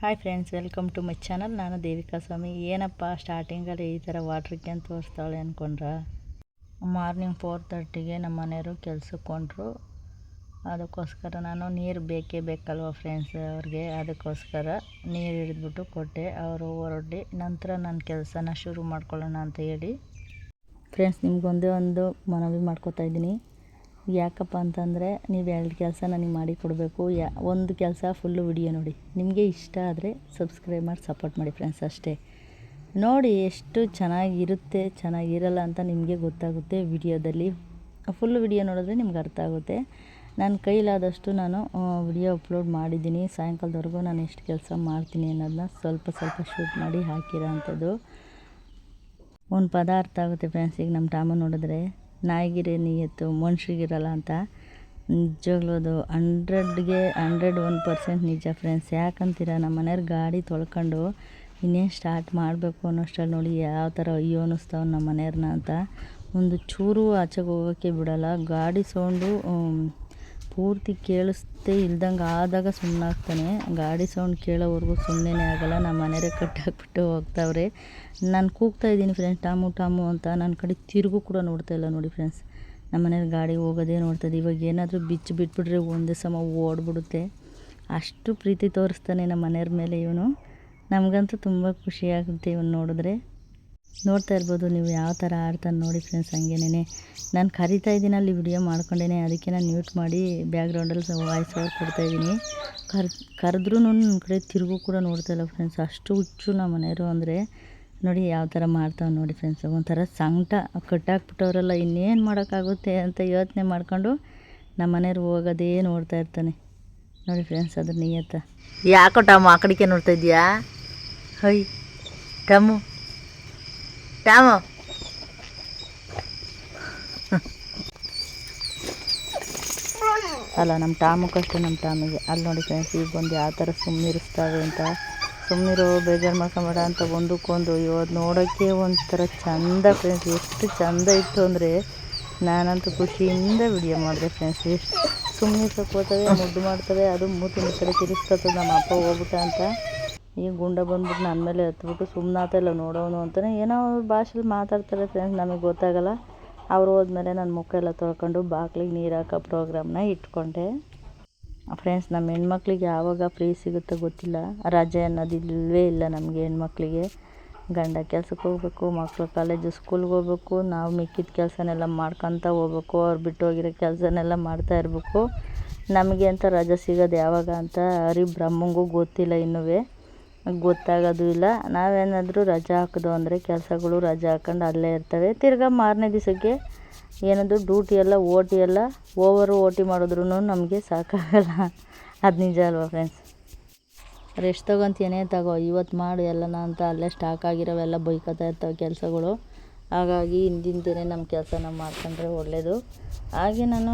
Hi friends, welcome to my channel. ನಾನು ದೇವಿಕಾ ಸ್ವಾಮಿ. ಏನಪ್ಪ ಸ್ಟಾರ್ಟಿಂಗಲ್ಲಿ ಈ ಥರ ವಾಟ್ರ್ ಕ್ಯಾನ್ ತೋರಿಸ್ತಾಳೆ ಅಂದ್ಕೊಂಡ್ರ. ಮಾರ್ನಿಂಗ್ 4:30ಗೆ ನಮ್ಮ ಮನೆಯವರು ಕೆಲ್ಸಕ್ಕೆ ಕೊಂಡ್ರು. ಅದಕ್ಕೋಸ್ಕರ ನಾನು ನೀರು ಬೇಕೇ ಬೇಕಲ್ವ ಫ್ರೆಂಡ್ಸ್ ಅವ್ರಿಗೆ. ಅದಕ್ಕೋಸ್ಕರ ನೀರು ಹಿಡಿದ್ಬಿಟ್ಟು ಕೊಟ್ಟೆ. ಅವರು ಹೊರಡಿ ನಂತರ ನನ್ನ ಕೆಲಸನ ಶುರು ಮಾಡ್ಕೊಳ್ಳೋಣ ಅಂತ ಹೇಳಿ ಫ್ರೆಂಡ್ಸ್ ನಿಮಗೊಂದೇ ಒಂದು ಮನವಿ ಮಾಡ್ಕೋತಾ ಇದ್ದೀನಿ. ಯಾಕಪ್ಪ ಅಂತಂದರೆ ನೀವು 2 ಕೆಲಸ ನನಗೆ ಮಾಡಿ ಕೊಡಬೇಕು. ಒಂದು ಕೆಲಸ ಫುಲ್ಲು ವಿಡಿಯೋ ನೋಡಿ, ನಿಮಗೆ ಇಷ್ಟ ಆದರೆ ಸಬ್ಸ್ಕ್ರೈಬ್ ಮಾಡಿ ಸಪೋರ್ಟ್ ಮಾಡಿ ಫ್ರೆಂಡ್ಸ್. ಅಷ್ಟೇ ನೋಡಿ, ಎಷ್ಟು ಚೆನ್ನಾಗಿರುತ್ತೆ ಚೆನ್ನಾಗಿರಲ್ಲ ಅಂತ ನಿಮಗೆ ಗೊತ್ತಾಗುತ್ತೆ. ವಿಡಿಯೋದಲ್ಲಿ ಫುಲ್ಲು ವಿಡಿಯೋ ನೋಡಿದ್ರೆ ನಿಮ್ಗೆ ಅರ್ಥ ಆಗುತ್ತೆ. ನನ್ನ ಕೈಲಾದಷ್ಟು ನಾನು ವಿಡಿಯೋ ಅಪ್ಲೋಡ್ ಮಾಡಿದ್ದೀನಿ. ಸಾಯಂಕಾಲದವರೆಗೂ ನಾನು ಎಷ್ಟು ಕೆಲಸ ಮಾಡ್ತೀನಿ ಅನ್ನೋದನ್ನ ಸ್ವಲ್ಪ ಶೂಟ್ ಮಾಡಿ ಹಾಕಿರೋ ಅಂಥದ್ದು. ಒಂದು ಪದ ಅರ್ಥ ಆಗುತ್ತೆ ಫ್ರೆಂಡ್ಸ್. ಈಗ ನಮ್ಮ ಟಾಮ ನೋಡಿದ್ರೆ ನಾಯಿಗಿರೇ ನಿಯತ್ತು ಮನುಷ್ಯರಿಗಿರಲ್ಲ ಅಂತ. ನಿಜವಾಗ್ಲೂ ಅದು 100ಗೆ 101% ನಿಜ ಫ್ರೆಂಡ್ಸ್. ಯಾಕಂತೀರ, ನಮ್ಮ ಮನೆಯವ್ರ ಗಾಡಿ ತೊಳ್ಕೊಂಡು ಇನ್ನೇನು ಸ್ಟಾರ್ಟ್ ಮಾಡಬೇಕು ಅನ್ನೋಷ್ಟರಲ್ಲಿ ನೋಡಿ ಯಾವ ಥರ ಅಯ್ಯೋ ಅನ್ನಿಸ್ತಾವೆ ನಮ್ಮ ಮನೆಯವ್ರನ್ನ ಅಂತ. ಒಂದು ಚೂರು ಆಚೆಗೆ ಹೋಗೋಕ್ಕೆ ಬಿಡೋಲ್ಲ. ಗಾಡಿ ಸೌಂಡು ಪೂರ್ತಿ ಕೇಳಿಸ್ತೇ ಇಲ್ದಂಗೆ ಆದಾಗ ಸುಮ್ಮನಾಗ್ತಾನೆ. ಗಾಡಿ ಸೌಂಡ್ ಕೇಳೋವರೆಗೂ ಸುಮ್ಮನೆ ಆಗೋಲ್ಲ. ನಮ್ಮ ಮನೆಯವರೇ ಕಟ್ಟಾಕ್ಬಿಟ್ಟು ಹೋಗ್ತಾವ್ರೆ. ನಾನು ಕೂಗ್ತಾಯಿದ್ದೀನಿ ಫ್ರೆಂಡ್ಸ್, ಟಾಮು ಅಂತ. ನನ್ನ ಕಡೆ ತಿರುಗು ಕೂಡ ನೋಡ್ತಾಯಿಲ್ಲ ನೋಡಿ ಫ್ರೆಂಡ್ಸ್. ನಮ್ಮ ಮನೆಯವ್ರ ಗಾಡಿ ಹೋಗೋದೇ ನೋಡ್ತದೆ. ಇವಾಗ ಏನಾದರೂ ಬಿಟ್ಬಿಟ್ರೆ ಒಂದೇ ಸಮ ಓಡ್ಬಿಡುತ್ತೆ. ಅಷ್ಟು ಪ್ರೀತಿ ತೋರಿಸ್ತಾನೆ ನಮ್ಮ ಮನೆಯವ್ರ ಮೇಲೆ ಇವನು. ನಮಗಂತೂ ತುಂಬ ಖುಷಿಯಾಗುತ್ತೆ ಇವನು ನೋಡಿದ್ರೆ. ನೋಡ್ತಾ ಇರ್ಬೋದು ನೀವು ಯಾವ ಥರ ಆಡ್ತಾನೆ ನೋಡಿ ಫ್ರೆಂಡ್ಸ್. ಹಂಗೇನೆ ನಾನು ಕರಿತಾ ಇದ್ದೀನಿ ಅಲ್ಲಿ ವಿಡಿಯೋ ಮಾಡ್ಕೊಂಡೇನೆ, ಅದಕ್ಕೆ ನಾನು ಮ್ಯೂಟ್ ಮಾಡಿ ಬ್ಯಾಕ್ಗ್ರೌಂಡಲ್ಲಿ ವಾಯ್ಸ್ ಓವರ್ ಕೊಡ್ತಾಯಿದ್ದೀನಿ. ಕರೆದ್ರೂ ನನ್ನ ಕಡೆ ತಿರುಗು ಕೂಡ ನೋಡ್ತಾಯಿಲ್ಲ ಫ್ರೆಂಡ್ಸ್. ಅಷ್ಟು ಹುಚ್ಚು ನಮ್ಮ ಮನೆಯವರು ಅಂದರೆ. ನೋಡಿ ಯಾವ ಥರ ಮಾಡ್ತಾವೆ ನೋಡಿ ಫ್ರೆಂಡ್ಸ್. ಒಂಥರ ಸಂಕಟ ಕಟ್ಟಾಕ್ಬಿಟ್ಟವರೆಲ್ಲ ಇನ್ನೇನು ಮಾಡೋಕ್ಕಾಗುತ್ತೆ ಅಂತ ಯೋಚನೆ ಮಾಡ್ಕೊಂಡು ನಮ್ಮ ಮನೆಯವ್ರು ಹೋಗೋದೇ ನೋಡ್ತಾ ಇರ್ತಾನೆ ನೋಡಿ ಫ್ರೆಂಡ್ಸ್. ಅದ್ರ ನಿಯತ್ತ. ಯಾಕೋ ಟಾಮು ಆ ಕಡೆಗೆ ನೋಡ್ತಾ ಇದೆಯಾ? ಹೈ ಟಾಮು ಅಲ್ಲ, ನಮ್ಮ ಟಾಮಕ್ಕಷ್ಟೇ. ನಮ್ಮ ಟಾಮಿಗೆ ಅಲ್ಲಿ ನೋಡಿ ಫ್ರೆಂಡ್ಸ್, ಈಗ ಬಂದು ಯಾವ ಥರ ಸುಮ್ಮನಿರಿಸ್ತಾವೆ ಅಂತ. ಸುಮ್ಮನಿರೋ, ಬೇಜಾರು ಮಾಡ್ಕೊಂಬೇಡ ಅಂತ ಒಂದಕ್ಕೊಂದು. ಇವತ್ತು ನೋಡೋಕ್ಕೆ ಒಂಥರ ಚಂದ ಫ್ರೆಂಡ್ಸ್. ಎಷ್ಟು ಚಂದ ಇತ್ತು ಅಂದರೆ ನಾನಂತೂ ಖುಷಿಯಿಂದ ವಿಡಿಯೋ ಮಾಡಿದೆ ಫ್ರೆಂಡ್ಸ್. ಎಷ್ಟು ಸುಮ್ಮನಿರ್ಸಕ್ಕೆ ಹೋಗ್ತವೆ, ಮುದ್ದು ಮಾಡ್ತವೆ. ಅದು ಮೂತಿನ ಕಡೆ ತಿರುಗಿಸ್ತದೆ ನಮ್ಮ ಅಪ್ಪ ಹೋಗ್ಬಿಟ್ಟ ಅಂತ. ಈಗ ಗುಂಡ ಬಂದ್ಬಿಟ್ಟು ನನ್ನ ಮೇಲೆ ಹತ್ಬಿಟ್ಟು ಸುಮ್ಮನಾಗ್ತಾಯಿಲ್ಲ ನೋಡೋನು ಅಂತಲೇ ಏನೋ ಅವ್ರ ಭಾಷೆಲಿ ಮಾತಾಡ್ತಾರೆ ಫ್ರೆಂಡ್ಸ್, ನಮಗೆ ಗೊತ್ತಾಗಲ್ಲ. ಅವ್ರು ಹೋದ್ಮೇಲೆ ನನ್ನ ಮುಖ ಎಲ್ಲ ತೊಳ್ಕೊಂಡು ಬಾಗಿಲಿಗೆ ನೀರು ಹಾಕೋ ಪ್ರೋಗ್ರಾಮ್ನ ಇಟ್ಕೊಂಡೆ ಫ್ರೆಂಡ್ಸ್. ನಮ್ಮ ಹೆಣ್ಮಕ್ಳಿಗೆ ಯಾವಾಗ ಫ್ರೀ ಸಿಗುತ್ತೋ ಗೊತ್ತಿಲ್ಲ. ರಜೆ ಅನ್ನೋದು ಇಲ್ಲವೇ ಇಲ್ಲ ನಮಗೆ ಹೆಣ್ಮಕ್ಳಿಗೆ. ಗಂಡ ಕೆಲ್ಸಕ್ಕೆ ಹೋಗ್ಬೇಕು, ಮಕ್ಕಳು ಕಾಲೇಜು ಸ್ಕೂಲ್ಗೆ ಹೋಗ್ಬೇಕು, ನಾವು ಮಿಕ್ಕಿದ ಕೆಲಸನೆಲ್ಲ ಮಾಡ್ಕೊತ ಹೋಗ್ಬೇಕು. ಅವ್ರು ಬಿಟ್ಟು ಹೋಗಿರೋ ಕೆಲಸನೆಲ್ಲ ಮಾಡ್ತಾ ಇರಬೇಕು. ನಮಗೆ ಅಂತ ರಜೆ ಸಿಗೋದು ಯಾವಾಗ ಅಂತ ಬ್ರಹ್ಮಂಗೂ ಗೊತ್ತಿಲ್ಲ. ಇನ್ನೂ ಗೊತ್ತಾಗೋದು ಇಲ್ಲ. ನಾವೇನಾದರೂ ರಜೆ ಹಾಕೋದು ಅಂದರೆ ಕೆಲಸಗಳು ರಜೆ ಹಾಕೊಂಡು ಅಲ್ಲೇ ಇರ್ತವೆ. ತಿರ್ಗಾ ಮಾರನೇ ದಿವಸಕ್ಕೆ ಏನದು ಡ್ಯೂಟಿ ಎಲ್ಲ ಓವರ್ ಓಟಿ ಮಾಡಿದ್ರೂ ನಮಗೆ ಸಾಕಾಗಲ್ಲ. ಅದು ನಿಜ ಅಲ್ವಾ ಫ್ರೆಂಡ್ಸ್. ರೆಸ್ಟ್ ತೊಗೊತೀನೇ ತಗೋ, ಇವತ್ತು ಮಾಡು ಎಲ್ಲನ ಅಂತ ಅಲ್ಲೇ ಸ್ಟಾಕ್ ಆಗಿರೋವೆಲ್ಲ ಬೈಕೋತಾ ಇರ್ತವೆ ಕೆಲಸಗಳು. ಹಾಗಾಗಿ ಹಿಂದಿನ ದಿನ ನಮ್ಮ ಕೆಲಸ ನಾವು ಮಾಡ್ಕೊಂಡ್ರೆ ಒಳ್ಳೆಯದು. ಹಾಗೆ ನಾನು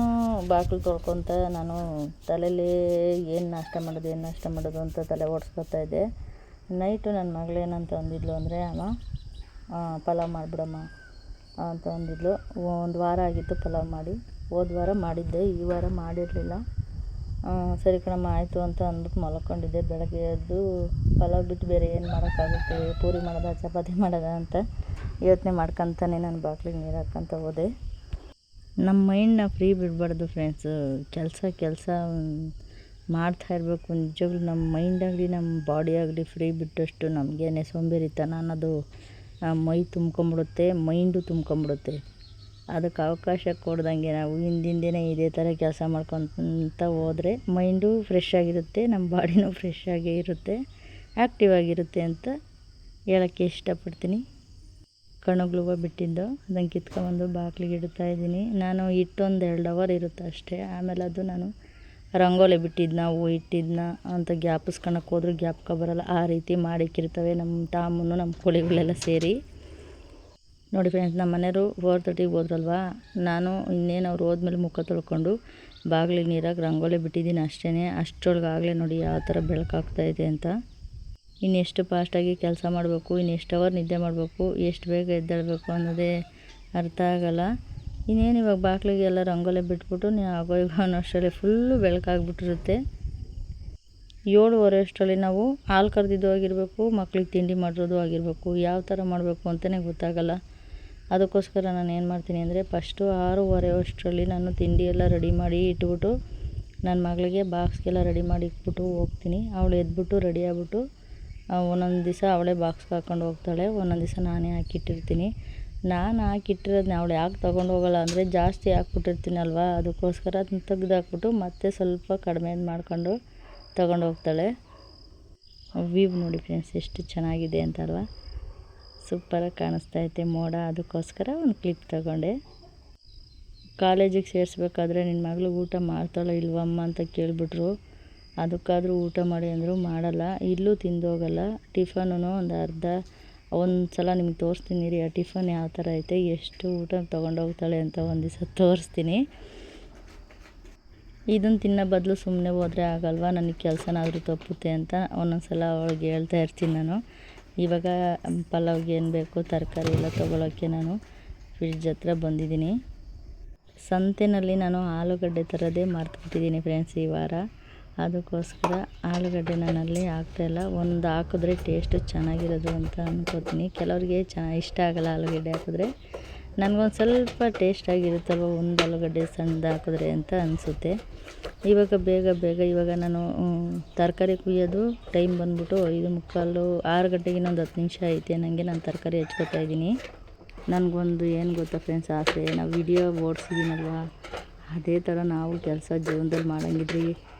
ಬಾಗಿಲು ತೊಳ್ಕೊತ ನಾನು ತಲೆಯಲ್ಲಿ ಏನು ನಾಷ್ಟ ಮಾಡೋದು ಅಂತ ತಲೆ ಓಡಿಸ್ಕೊತಾ ಇದ್ದೆ. ನೈಟು ನನ್ನ ಮಗಳೇನಂತ ಅಂದಿದ್ಲು ಅಂದರೆ, ಅಮ್ಮ ಪಲಾವ್ ಮಾಡಿಬಿಡಮ್ಮ ಅಂತ ಅಂದಿದ್ಲು. ಒಂದು ವಾರ ಆಗಿತ್ತು ಪಲಾವ್ ಮಾಡಿ. ಹೋದ ವಾರ ಮಾಡಿದ್ದೆ, ಈ ವಾರ ಮಾಡಿರಲಿಲ್ಲ. ಸರಿ ಕಣಮ್ಮ ಆಯಿತು ಅಂತ ಅಂದ್ಬಿಟ್ಟು ಮಲ್ಕೊಂಡಿದ್ದೆ. ಬೆಳಗ್ಗೆ ಎದ್ದು ಪಲಾವ್ ಬಿಟ್ಟು ಬೇರೆ ಏನು ಮಾಡೋಕ್ಕಾಗುತ್ತೆ, ಪೂರಿ ಮಾಡೋದ ಚಪಾತಿ ಮಾಡೋದ ಅಂತ ಯೋಚನೆ ಮಾಡ್ಕೊತಾನೆ ನಾನು ಬಾಗಿಲಿಗೆ ನೀರು ಹಾಕ್ಕೊಂತ ಹೋದೆ. ನಮ್ಮ ಮೈಂಡನ್ನ ಫ್ರೀ ಬಿಡಬಾರ್ದು ಫ್ರೆಂಡ್ಸ್. ಕೆಲಸ ಮಾಡ್ತಾಯಿರ್ಬೇಕು. ನಿಜವಾಗ್ಲೂ ನಮ್ಮ ಮೈಂಡ್ ಆಗಲಿ ನಮ್ಮ ಬಾಡಿ ಆಗಲಿ ಫ್ರೀ ಬಿಟ್ಟಷ್ಟು ನಮಗೇನೆ ಸೋಂಬೇರಿತನ ಅನ್ನೋದು ಮೈ ತುಂಬ್ಕೊಂಬಿಡುತ್ತೆ, ಮೈಂಡು ತುಂಬ್ಕೊಂಬಿಡುತ್ತೆ. ಅದಕ್ಕೆ ಅವಕಾಶ ಕೊಡ್ದಂಗೆ ನಾವು ಹಿಂದಿನ ದಿನ ಇದೇ ಥರ ಕೆಲಸ ಮಾಡ್ಕೊತ ಹೋದರೆ ಮೈಂಡು ಫ್ರೆಶ್ ಆಗಿರುತ್ತೆ, ನಮ್ಮ ಬಾಡಿನೂ ಫ್ರೆಶ್ ಆಗೇ ಇರುತ್ತೆ, ಆ್ಯಕ್ಟಿವ್ ಆಗಿರುತ್ತೆ ಅಂತ ಹೇಳೋಕ್ಕೆ ಇಷ್ಟಪಡ್ತೀನಿ. ಕಣಗ್ಲೂವ ಬಿಟ್ಟಿದ್ದು ಅದನ್ನು ಕಿತ್ಕೊಂಬಂದು ಬಾಗಿಲಿಗೆ ಇಡ್ತಾಯಿದ್ದೀನಿ. ನಾನು ಇಟ್ಟೊಂದು 2 ಅವರ್ ಇರುತ್ತೆ ಅಷ್ಟೇ. ಆಮೇಲೆ ಅದು ನಾನು ರಂಗೋಲಿ ಬಿಟ್ಟಿದ್ದನ್ನ ಹೂ ಇಟ್ಟಿದ್ದನ್ನ ಅಂತ ಜ್ಞಾಪಿಸ್ಕೊಳಕ್ಕೆ ಹೋದ್ರೂ ಜ್ಞಾಪಕ ಬರೋಲ್ಲ. ಆ ರೀತಿ ಮಾಡಿಕ್ಕಿರ್ತವೆ ನಮ್ಮ ಟಾಮನ್ನು ನಮ್ಮ ಕೋಳಿಗಳೆಲ್ಲ ಸೇರಿ ನೋಡಿ ಫ್ರೆಂಡ್ಸ್. ನಮ್ಮ ಮನೆಯವರು 4:30ಗೆ ಹೋದ್ರಲ್ವ, ನಾನು ಇನ್ನೇನು ಅವ್ರು ಹೋದ್ಮೇಲೆ ಮುಖ ತೊಳ್ಕೊಂಡು ಬಾಗಿಲಿಗೆ ನೀರಾಗಿ ರಂಗೋಲಿ ಬಿಟ್ಟಿದ್ದೀನಿ ಅಷ್ಟೇ. ಅಷ್ಟರೊಳಗಾಗಲೇ ನೋಡಿ ಯಾವ ಥರ ಬೆಳಕಾಗ್ತಾಯಿದೆ ಅಂತ. ಇನ್ನೆಷ್ಟು ಫಾಸ್ಟಾಗಿ ಕೆಲಸ ಮಾಡಬೇಕು, ಇನ್ನೆಷ್ಟು ಅವರ್ ನಿದ್ದೆ ಮಾಡಬೇಕು, ಎಷ್ಟು ಬೇಗ ಎದ್ದೇಳಬೇಕು ಅನ್ನೋದೇ ಅರ್ಥ ಆಗೋಲ್ಲ. ಇನ್ನೇನು ಇವಾಗ ಬಾಗಿಲಿಗೆಲ್ಲ ರಂಗೋಲಿ ಬಿಟ್ಬಿಟ್ಟು ನೀವು ಆಗೋ ಈಗ ಅನ್ನೋಷ್ಟರಲ್ಲಿ ಫುಲ್ಲು ಬೆಳಕಾಗ್ಬಿಟ್ಟಿರುತ್ತೆ. 7:30 ಅಷ್ಟರಲ್ಲಿ ನಾವು ಹಾಲು ಕರೆದಿದ್ದು ಆಗಿರಬೇಕು, ಮಕ್ಳಿಗೆ ತಿಂಡಿ ಮಾಡಿರೋದು ಆಗಿರಬೇಕು, ಯಾವ ಥರ ಮಾಡಬೇಕು ಅಂತಲೇ ಗೊತ್ತಾಗಲ್ಲ. ಅದಕ್ಕೋಸ್ಕರ ನಾನು ಏನು ಮಾಡ್ತೀನಿ ಅಂದರೆ ಫಸ್ಟು 6:30 ಅಷ್ಟರಲ್ಲಿ ನಾನು ತಿಂಡಿ ಎಲ್ಲ ರೆಡಿ ಮಾಡಿ ಇಟ್ಬಿಟ್ಟು ನನ್ನ ಮಗಳಿಗೆ ಬಾಕ್ಸ್ಗೆಲ್ಲ ರೆಡಿ ಮಾಡಿ ಇಟ್ಬಿಟ್ಟು ಹೋಗ್ತೀನಿ. ಅವಳು ಎದ್ಬಿಟ್ಟು ರೆಡಿ ಆಗ್ಬಿಟ್ಟು ಒಂದೊಂದು ದಿವಸ ಅವಳೇ ಬಾಕ್ಸ್ಗೆ ಹಾಕ್ಕೊಂಡು ಹೋಗ್ತಾಳೆ, ಒಂದೊಂದು ದಿವಸ ನಾನೇ ಹಾಕಿಟ್ಟಿರ್ತೀನಿ. ನಾನು ಹಾಕಿಟ್ಟಿರೋದನ್ನ ಅವಳು ಯಾಕೆ ತೊಗೊಂಡು ಹೋಗಲ್ಲ ಅಂದರೆ ಜಾಸ್ತಿ ಹಾಕ್ಬಿಟ್ಟಿರ್ತೀನಲ್ವ, ಅದಕ್ಕೋಸ್ಕರ ಅದನ್ನ ತೆಗ್ದು ಹಾಕ್ಬಿಟ್ಟು ಮತ್ತೆ ಸ್ವಲ್ಪ ಕಡಿಮೆ ಮಾಡ್ಕೊಂಡು ತೊಗೊಂಡು ಹೋಗ್ತಾಳೆ. ವ್ಯೂ ನೋಡಿ ಫ್ರೆಂಡ್ಸ್ ಎಷ್ಟು ಚೆನ್ನಾಗಿದೆ ಅಂತಲ್ವ, ಸೂಪರಾಗಿ ಕಾಣಿಸ್ತೈತೆ ಮೋಡ. ಅದಕ್ಕೋಸ್ಕರ ಒಂದು ಕ್ಲಿಪ್ ತಗೊಂಡೆ. ಕಾಲೇಜಿಗೆ ಸೇರಿಸ್ಬೇಕಾದ್ರೆ ನಿನ್ನ ಮಗಳು ಊಟ ಮಾಡ್ತಾಳೋ ಇಲ್ವಮ್ಮ ಅಂತ ಕೇಳಿಬಿಟ್ರು. ಅದಕ್ಕಾದರೂ ಊಟ ಮಾಡಿ ಅಂದರು, ಮಾಡಲ್ಲ. ಇಲ್ಲೂ ತಿಂದೋಗಲ್ಲ. ಟಿಫನೂ ಒಂದು ಸಲ ನಿಮ್ಗೆ ತೋರಿಸ್ತೀನಿ ರೀ, ಆ ಟಿಫನ್ ಯಾವ ಥರ ಐತೆ, ಎಷ್ಟು ಊಟ ತೊಗೊಂಡೋಗ್ತಾಳೆ ಅಂತ ಒಂದು ದಿವಸ ತೋರಿಸ್ತೀನಿ. ಇದನ್ನು ತಿನ್ನೋ ಬದಲು ಸುಮ್ಮನೆ ಹೋದರೆ ಆಗಲ್ವ, ನನಗೆ ಕೆಲಸನಾದರೂ ತಪ್ಪುತ್ತೆ ಅಂತ ಒಂದೊಂದು ಸಲ ಅವಳಿಗೆ ಹೇಳ್ತಾ ಇರ್ತೀನಿ ನಾನು. ಇವಾಗ ಪಲಾವ್ಗೆ ಏನು ಬೇಕು ತರಕಾರಿ ಎಲ್ಲ ತೊಗೊಳೋಕ್ಕೆ ನಾನು ಫ್ರಿಡ್ಜ್ ಹತ್ರ ಬಂದಿದ್ದೀನಿ. ಸಂತೆಯಲ್ಲಿ ನಾನು ಆಲೂಗಡ್ಡೆ ತರೋದೇ ಮರ್ತುಬಿಟ್ಟಿದ್ದೀನಿ ಫ್ರೆಂಡ್ಸ್ ಈ ವಾರ. ಅದಕ್ಕೋಸ್ಕರ ಆಲೂಗಡ್ಡೆ ನಾನಲ್ಲಿ ಹಾಕ್ತಾಯಿಲ್ಲ. ಒಂದು ಹಾಕಿದ್ರೆ ಟೇಸ್ಟು ಚೆನ್ನಾಗಿರೋದು ಅಂತ ಅಂದ್ಕೋತೀನಿ. ಕೆಲವ್ರಿಗೆ ಇಷ್ಟ ಆಗೋಲ್ಲ ಆಲೂಗಡ್ಡೆ ಹಾಕಿದ್ರೆ. ನನಗೊಂದು ಸ್ವಲ್ಪ ಟೇಸ್ಟಾಗಿರುತ್ತಲ್ವ ಒಂದು ಆಲೂಗಡ್ಡೆ ಸಣ್ಣದು ಹಾಕಿದ್ರೆ ಅಂತ ಅನಿಸುತ್ತೆ. ಇವಾಗ ಬೇಗ ಇವಾಗ ನಾನು ತರಕಾರಿ ಕುಯ್ಯೋದು ಟೈಮ್ ಬಂದ್ಬಿಟ್ಟು 5:45 6 ಗಂಟೆಗೆ ಇನ್ನೊಂದು 10 ನಿಮಿಷ ಐತೆ ನನಗೆ. ನಾನು ತರಕಾರಿ ಹೆಚ್ಕೊತಾ ಇದ್ದೀನಿ. ನನಗೊಂದು ಏನು ಗೊತ್ತಾ ಫ್ರೆಂಡ್ಸ್ ಆಸೆ, ನಾವು ವಿಡಿಯೋ ಓಡಿಸಿದ್ದೀನಲ್ವ, ಅದೇ ಥರ ನಾವು ಕೆಲಸ ಜೀವನದಲ್ಲಿ ಮಾಡೋಂಗಿದ್ರಿ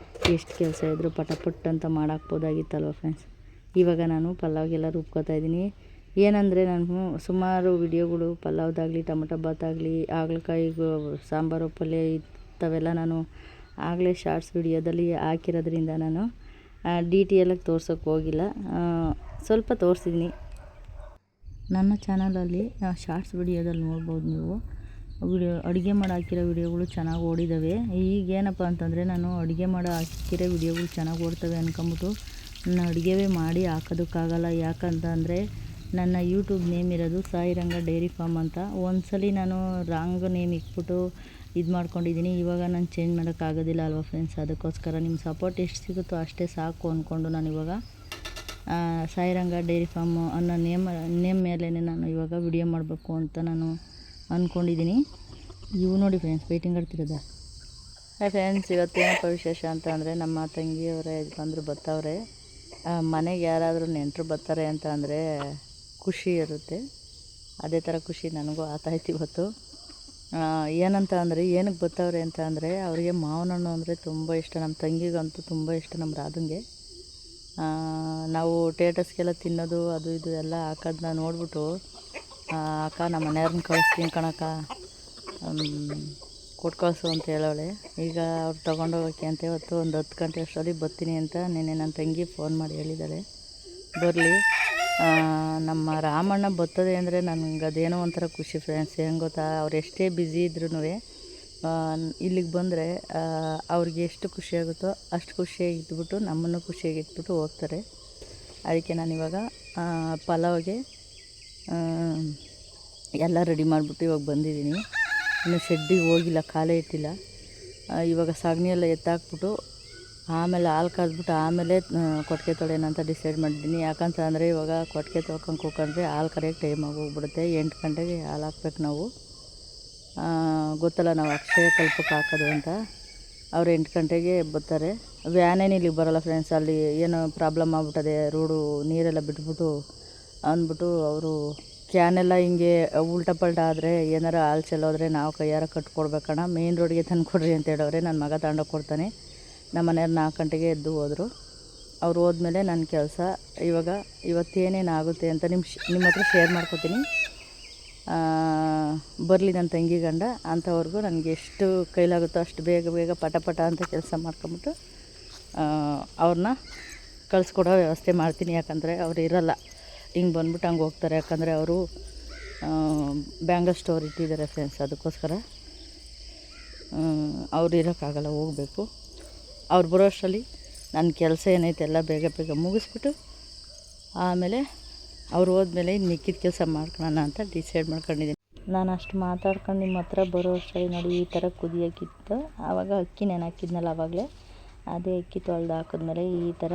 ಎಷ್ಟು ಕೆಲಸ ಇದ್ದರೂ ಪಟಪಟ್ ಅಂತ ಮಾಡಾಕ್ಬೋದಾಗಿತ್ತಲ್ವ ಫ್ರೆಂಡ್ಸ್. ಇವಾಗ ನಾನು ಪಲಾವ್ಗೆಲ್ಲ ರುಬ್ಕೋತಾ ಇದ್ದೀನಿ. ಏನಂದರೆ ನಾನು ಸುಮಾರು ವಿಡಿಯೋಗಳು ಪಲಾವ್ದಾಗಲಿ ಟೊಮೊಟೊ ಬಾತ್ ಆಗಲಿ ಹಾಗಲಕಾಯಿ ಸಾಂಬಾರು ಪಲ್ಯ ಇಂಥವೆಲ್ಲ ನಾನು ಆಗಲೇ ಶಾರ್ಟ್ಸ್ ವಿಡಿಯೋದಲ್ಲಿ ಹಾಕಿರೋದ್ರಿಂದ ನಾನು ಡೀಟೇಲಾಗಿ ತೋರ್ಸೋಕ್ಕೆ ಹೋಗಿಲ್ಲ. ಸ್ವಲ್ಪ ತೋರಿಸಿದ್ದೀನಿ. ನನ್ನ ಚಾನಲಲ್ಲಿ ಶಾರ್ಟ್ಸ್ ವಿಡಿಯೋದಲ್ಲಿ ನೋಡ್ಬೋದು ನೀವು. ಅಡುಗೆ ಮಾಡಿ ಹಾಕಿರೋ ವಿಡಿಯೋಗಳು ಚೆನ್ನಾಗಿ ಓಡಿದ್ದಾವೆ. ಈಗೇನಪ್ಪ ಅಂತಂದರೆ ನಾನು ಅಡುಗೆ ಮಾಡಿ ಹಾಕಿರೋ ವಿಡಿಯೋಗಳು ಚೆನ್ನಾಗಿ ಓಡ್ತವೆ ಅಂದ್ಕೊಂಬಿಟ್ಟು ನಾನು ಅಡುಗೆವೇ ಮಾಡಿ ಹಾಕೋದಕ್ಕಾಗಲ್ಲ. ಯಾಕಂತಂದರೆ ನನ್ನ ಯೂಟ್ಯೂಬ್ ನೇಮ್ ಇರೋದು ಸಾಯಿರಂಗ ಡೈರಿ ಫಾರ್ಮ್ ಅಂತ. ಒಂದ್ಸಲಿ ನಾನು ರಾಂಗ್ ನೇಮ್ ಇಟ್ಬಿಟ್ಟು ಇದು ಮಾಡ್ಕೊಂಡಿದ್ದೀನಿ. ಇವಾಗ ನಾನು ಚೇಂಜ್ ಮಾಡೋಕ್ಕಾಗೋದಿಲ್ಲ ಅಲ್ವಾ ಫ್ರೆಂಡ್ಸ್. ಅದಕ್ಕೋಸ್ಕರ ನಿಮ್ಮ ಸಪೋರ್ಟ್ ಎಷ್ಟು ಸಿಗುತ್ತೋ ಅಷ್ಟೇ ಸಾಕು ಅಂದ್ಕೊಂಡು ನಾನು ಇವಾಗ ಸಾಯಿರಂಗ ಡೈರಿ ಫಾರ್ಮು ಅನ್ನೋ ನೇಮ್ ಮೇಲೇ ನಾನು ಇವಾಗ ವಿಡಿಯೋ ಮಾಡಬೇಕು ಅಂತ ನಾನು ಅಂದ್ಕೊಂಡಿದ್ದೀನಿ. ಇವು ನೋಡಿ ಫ್ರೆಂಡ್ಸ್ ವೇಟಿಂಗ್ ಆಡ್ತಿರೋದ. ಫ್ರೆಂಡ್ಸ್ ಇವತ್ತೇನಪ್ಪ ವಿಶೇಷ ಅಂತ ಅಂದರೆ ನಮ್ಮ ತಂಗಿಯವರೇ ಯಜಮಾನ್ರು ಬರ್ತಾವ್ರೆ. ಮನೆಗೆ ಯಾರಾದರೂ ನೆಂಟರು ಬರ್ತಾರೆ ಅಂತ ಅಂದರೆ ಖುಷಿ ಇರುತ್ತೆ. ಅದೇ ಥರ ಖುಷಿ ನನಗೂ ಆತಾಯ್ತು ಇವತ್ತು. ಏನಂತ ಅಂದರೆ ಏನಕ್ಕೆ ಬರ್ತಾವ್ರೆ ಅಂತ ಅಂದರೆ ಅವರಿಗೆ ಮಾವಿನ ಹಣ್ಣು ಅಂದರೆ ತುಂಬ ಇಷ್ಟ. ನಮ್ಮ ತಂಗಿಗಂತೂ ತುಂಬ ಇಷ್ಟ, ನಮ್ಮ ರಾಧಂಗೆ. ನಾವು ಟೇಟಸ್ಗೆಲ್ಲ ತಿನ್ನೋದು ಅದು ಇದು ಎಲ್ಲ ಹಾಕೋದನ್ನ ನೋಡ್ಬಿಟ್ಟು ಅಕ್ಕ ನಮ್ಮ ಮನೆಯವ್ರನ್ನ ಕಳಿಸ್ತೀನಿ ಕಣಕ್ಕ, ಕೊಟ್ಟು ಕಳಿಸು ಅಂತ ಹೇಳೋಳೆ. ಈಗ ಅವ್ರು ತೊಗೊಂಡೋಗೋಕ್ಕೆ ಅಂತ ಇವತ್ತು ಒಂದು 10 ಗಂಟೆ ಅಷ್ಟರಲ್ಲಿ ಬರ್ತೀನಿ ಅಂತ ನೆನ್ನೆ ನನ್ನ ತಂಗಿ ಫೋನ್ ಮಾಡಿ ಹೇಳಿದ್ದಾರೆ. ಬರಲಿ. ನಮ್ಮ ರಾಮಣ್ಣ ಬರ್ತದೆ ಅಂದರೆ ನನಗೆ ಅದೇನೋ ಒಂಥರ ಖುಷಿ ಫ್ರೆಂಡ್ಸ್. ಹೆಂಗೆ ಗೊತ್ತಾ, ಅವ್ರು ಎಷ್ಟೇ ಬ್ಯುಸಿ ಇದ್ರೂ ಇಲ್ಲಿಗೆ ಬಂದರೆ ಅವ್ರಿಗೆ ಎಷ್ಟು ಖುಷಿಯಾಗುತ್ತೋ ಅಷ್ಟು ಖುಷಿಯಾಗಿ ಇದ್ಬಿಟ್ಟು ನಮ್ಮನ್ನು ಖುಷಿಯಾಗಿ ಇಟ್ಬಿಟ್ಟು ಹೋಗ್ತಾರೆ. ಅದಕ್ಕೆ ನಾನಿವಾಗ ಪಲಾವ್ಗೆ ಎಲ್ಲ ರೆಡಿ ಮಾಡಿಬಿಟ್ಟು ಇವಾಗ ಬಂದಿದ್ದೀನಿ. ಇನ್ನು ಶೆಡ್ಡಿಗೆ ಹೋಗಿಲ್ಲ, ಕಾಲೇ ಇಟ್ಟಿಲ್ಲ. ಇವಾಗ ಸಗಣಿ ಎಲ್ಲ ಎತ್ತಾಕ್ಬಿಟ್ಟು ಆಮೇಲೆ ಹಾಲು ಕಾದ್ಬಿಟ್ಟು ಆಮೇಲೆ ಕೊಟ್ಟಿಗೆ ತೊಳೆಯೋಣ ಅಂತ ಡಿಸೈಡ್ ಮಾಡಿದ್ದೀನಿ. ಯಾಕಂತ ಅಂದರೆ ಇವಾಗ ಕೊಟ್ಟಿಗೆ ತೊಳ್ಕೊಂಡು ಕೂಕೊಂಡ್ರೆ ಹಾಲು ಕರೆಯೋಕ್ಕೆ ಟೈಮ್ ಆಗೋಗ್ಬಿಡುತ್ತೆ. 8 ಗಂಟೆಗೆ ಹಾಲು ಹಾಕ್ಬೇಕು ನಾವು. ಗೊತ್ತಲ್ಲ ನಾವು ಅಕ್ಷಯ ಕಲ್ಪಕ್ಕೆ ಹಾಕೋದು ಅಂತ. ಅವ್ರು 8 ಗಂಟೆಗೆ ಬರ್ತಾರೆ. ವ್ಯಾನೇನು ಇಲ್ಲಿಗೆ ಬರೋಲ್ಲ ಫ್ರೆಂಡ್ಸ್. ಅಲ್ಲಿ ಏನೋ ಪ್ರಾಬ್ಲಮ್ ಆಗ್ಬಿಟ್ಟದೆ, ರೋಡು ನೀರೆಲ್ಲ ಬಿಟ್ಬಿಟ್ಟು ಅಂದ್ಬಿಟ್ಟು ಅವರು ಕ್ಯಾನೆಲ್ಲ ಹಿಂಗೆ ಉಲ್ಟಾ ಪಲ್ಟಾ ಆದರೆ ಏನಾರು ಹಾಲು ಚೆಲ್ಲೋದ್ರೆ ನಾವು ಕೈಯಾರ ಕಟ್ಕೊಡ್ಬೇಕಣ್ಣ, ಮೇನ್ ರೋಡ್ಗೆ ತಂದು ಕೊಡ್ರಿ ಅಂತ ಹೇಳೋರೆ. ನನ್ನ ಮಗ ತಗೊಂಡೋಗಿ ಕೊಡ್ತಾನೆ. ನಮ್ಮ ಮನೆಯವ್ರು 4 ಗಂಟೆಗೆ ಎದ್ದು ಹೋದರು. ಅವ್ರು ಹೋದ್ಮೇಲೆ ನನ್ನ ಕೆಲಸ ಇವತ್ತೇನೇನು ಆಗುತ್ತೆ ಅಂತ ನಿಮ್ಮ ಹತ್ರ ಶೇರ್ ಮಾಡ್ಕೊತೀನಿ. ಬರಲಿ ನನ್ನ ತಂಗಿ ಗಂಡ ಅಂಥವ್ರಿಗೂ ನನಗೆ ಎಷ್ಟು ಕೈಲಾಗುತ್ತೋ ಅಷ್ಟು ಬೇಗ ಪಟ ಅಂತ ಕೆಲಸ ಮಾಡ್ಕೊಂಬಿಟ್ಟು ಅವ್ರನ್ನ ಕಳಿಸ್ಕೊಡೋ ವ್ಯವಸ್ಥೆ ಮಾಡ್ತೀನಿ. ಯಾಕಂದರೆ ಅವ್ರು ಇರೋಲ್ಲ, ಹಿಂಗೆ ಬಂದ್ಬಿಟ್ಟು ಹಂಗೆ ಹೋಗ್ತಾರೆ. ಯಾಕಂದರೆ ಅವರು ಬ್ಯಾಂಗಲ್ ಸ್ಟೋರ್ ಇಟ್ಟಿದ್ದಾರೆ ಫ್ರೆಂಡ್ಸ್. ಅದಕ್ಕೋಸ್ಕರ ಅವ್ರು ಇರೋಕ್ಕಾಗಲ್ಲ, ಹೋಗಬೇಕು. ಅವ್ರು ಬರೋ ಅಷ್ಟರಲ್ಲಿ ನನ್ನ ಕೆಲಸ ಏನೈತೆ ಎಲ್ಲ ಬೇಗ ಮುಗಿಸ್ಬಿಟ್ಟು ಆಮೇಲೆ ಅವ್ರು ಹೋದ್ಮೇಲೆ ಮಿಕ್ಕಿದ ಕೆಲಸ ಮಾಡ್ಕೊಳ್ಳೋಣ ಅಂತ ಡಿಸೈಡ್ ಮಾಡ್ಕೊಂಡಿದ್ದೀನಿ. ನಾನು ಅಷ್ಟು ಮಾತಾಡ್ಕೊಂಡು ನಿಮ್ಮ ಹತ್ರ ಬರೋ ಅಷ್ಟರಲ್ಲಿ ನೋಡಿ ಈ ಥರ ಕುದಿಯೋಕ್ಕಿತ್ತು. ಆವಾಗ ಅಕ್ಕಿ ನೆನೆ ಹಾಕಿದ್ನಲ್ಲ, ಆವಾಗಲೇ ಅದೇ ಅಕ್ಕಿ ತೊಳೆದು ಹಾಕಿದ್ಮೇಲೆ ಈ ಥರ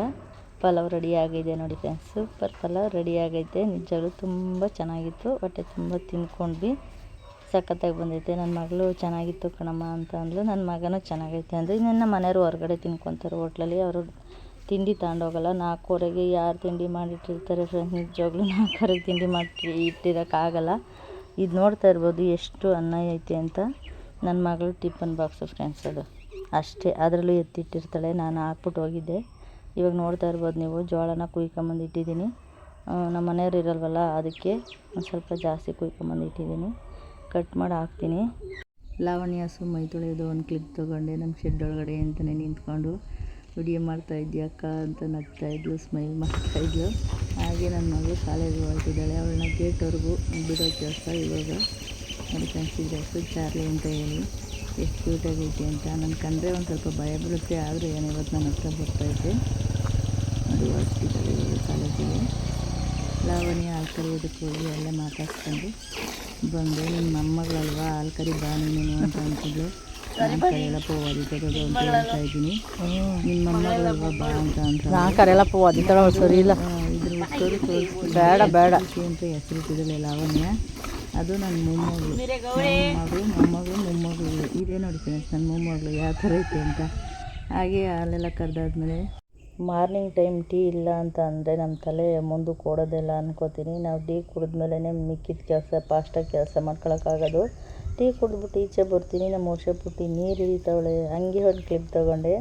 ಪಲಾವ್ ರೆಡಿ ಆಗಿದೆ ನೋಡಿ ಫ್ರೆಂಡ್ಸ್. ಸೂಪರ್ ಪಲಾವ್ ರೆಡಿ ಆಗೈತೆ. ನಿಜವಾಗ್ಲೂ ತುಂಬ ಚೆನ್ನಾಗಿತ್ತು. ಹೊಟ್ಟೆ ತುಂಬ ತಿನ್ಕೊಂಡ್ವಿ. ಸಖತ್ತಾಗಿ ಬಂದೈತೆ. ನನ್ನ ಮಗಳು ಚೆನ್ನಾಗಿತ್ತು ಕಣಮ್ಮ ಅಂತ ಅಂದ್ಲು. ನನ್ನ ಮಗನೂ ಚೆನ್ನಾಗೈತೆ ಅಂದರೆ ನನ್ನ ಮನೆಯವರು ಹೊರಗಡೆ ತಿನ್ಕೊತಾರೆ ಹೋಟ್ಲಲ್ಲಿ. ಅವರು ತಿಂಡಿ ತಗೊಂಡೋಗಲ್ಲ. 4:15ಗೆ ಯಾರು ತಿಂಡಿ ಮಾಡಿಟ್ಟಿರ್ತಾರೆ ಫ್ರೆಂಡ್ಸ್. ನಿಜವಾಗ್ಲೂ 4:15ಗೆ ತಿಂಡಿ ಮಾಡಿ ಇಟ್ಟಿರೋಕ್ಕಾಗಲ್ಲ. ಇದು ನೋಡ್ತಾ ಇರ್ಬೋದು ಎಷ್ಟು ಅನ್ನ ಐತೆ ಅಂತ. ನನ್ನ ಮಗಳು ಟಿಫನ್ ಬಾಕ್ಸು ಫ್ರೆಂಡ್ಸ್ ಅದು ಅಷ್ಟೇ. ಅದರಲ್ಲೂ ಎತ್ತಿಟ್ಟಿರ್ತಾಳೆ. ನಾನು ಹಾಕ್ಬಿಟ್ಟು ಹೋಗಿದ್ದೆ. ಇವಾಗ ನೋಡ್ತಾ ಇರ್ಬೋದು ನೀವು, ಜೋಳನ ಕುಯ್ಕೊಂಬಂದು ಇಟ್ಟಿದ್ದೀನಿ. ನಮ್ಮ ಮನೆಯವ್ರು ಇರಲ್ವಲ್ಲ, ಅದಕ್ಕೆ ಒಂದು ಸ್ವಲ್ಪ ಜಾಸ್ತಿ ಕುಯ್ಕೊಂಬಂದು ಇಟ್ಟಿದ್ದೀನಿ. ಕಟ್ ಮಾಡಿ ಹಾಕ್ತೀನಿ. ಲಾವಣ್ಯ ಮೈ ತೊಳೆಯೋದು ಒಂದು ಕ್ಲಿಪ್ ತೊಗೊಂಡೆ. ನಮ್ಮ ಶೆಡ್ ಒಳಗಡೆ ಅಂತಲೇ ನಿಂತ್ಕೊಂಡು ವಿಡಿಯೋ ಮಾಡ್ತಾಯಿದ್ದೆ ಅಕ್ಕ ಅಂತ ನಗ್ತಾಯಿದ್ಲು, ಸ್ಮೈಲ್ ಮಾಡ್ತಾಯಿದ್ಲು. ಹಾಗೆ ನನ್ನ ಮಗಳು ಕಾಲೇಜ್ಗೆ ಹೊರಟಿದ್ದಾಳೆ. ಅವಳನ್ನ ಗೇಟ್ವರೆಗೂ ಬಿಡೋ ಕೆಲಸ ಇವಾಗ. ನೋಡಿ ಫ್ರೆಂಡ್ಸ್, ಇದು ಹೆಸರು ಚಾರ್ಲಿ ಅಂತ ಹೇಳಿ ಎಷ್ಟು ಕ್ಯೂಟಾಗೈತೆ ಅಂತ. ನನ್ನ ಕಂಡ್ರೆ ಒಂದು ಸ್ವಲ್ಪ ಭಯ ಬೀಳುತ್ತೆ, ಆದರೆ ಏನು ಇವತ್ತು ನನ್ನ ಹತ್ರ ಬರ್ತೈತೆ. ನೋಡಿ ಹೊರಟಿದ್ದಾಳೆ ಇವಾಗ ಕಾಲೇಜಿಗೆ. ಲಾವಣಿ ಹಾಲು ಕರಿಯೋದಕ್ಕೆ ಹೋಗಿ ಅಲ್ಲೇ ಮಾತಾಡ್ಸ್ಕೊಂಡು ಬಂದು, ನಿಮ್ಮ ಮೊಮ್ಮಗಳಲ್ವಾ ಹಾಲು ಕರಿ ಬಾ ನೀನು ಅಂತ ಅಂತಿದ್ಲು. ನಾನು ಕರೆಯಲ್ಲಪ್ಪ ಓದಿತೋದು ಅಂತ ಹೇಳ್ತಾ ಇದ್ದೀನಿ. ನಿಮ್ಮ ಮೊಮ್ಮಗಳಲ್ವಾ ಬಾ ಅಂತ ನಾನು ಕರೆಯಲ್ಲಪ್ಪ ಓದಿತಾಳ ಸರಿ ಇಲ್ಲ ಇದ್ರ ಉತ್ತರು ತೋರಿಸ್ತೀನಿ ಬೇಡ ಅಂತ ಹೆಸರಿಟ್ಟಿದ್ದಾಳೆ ಲಾವಣ್ಯ. ಅದು ನನ್ನ ಮೊಮ್ಮಗಳು ಮೊಮ್ಮಗಳು ಇದೇ ನೋಡಿ ಫ್ರೆಂಡ್ಸ್, ನನ್ನ ಮೊಮ್ಮಗಳು ಯಾವ ಥರ ಐತೆ ಅಂತ. ಹಾಗೆ ಹಾಲೆಲ್ಲ ಕರೆದಾದ್ಮೇಲೆ ಮಾರ್ನಿಂಗ್ ಟೈಮ್ ಟೀ ಇಲ್ಲ ಅಂತ ಅಂದರೆ ನಮ್ಮ ತಲೆ ಮುಂದಕ್ಕೆ ಓಡೋದಿಲ್ಲ ಅನ್ಕೋತೀನಿ. ನಾವು ಟೀ ಕುಡಿದ್ಮೇಲೆ ಮಿಕ್ಕಿದ ಕೆಲಸ ಫಾಸ್ಟಾಗಿ ಕೆಲಸ ಮಾಡ್ಕೊಳಕ್ಕಾಗೋದು. ಟೀ ಕುಡಿದ್ಬಿಟ್ಟು ಈಚೆ ಬರ್ತೀನಿ. ನಮ್ಮ ವರ್ಷ ಪುಟ್ಟಿ ನೀರು ಹಿಡಿತಾವಳೆ. ಹಂಗೆ ಒಂದು ಕ್ಲಿಪ್ ತೊಗೊಂಡೆ.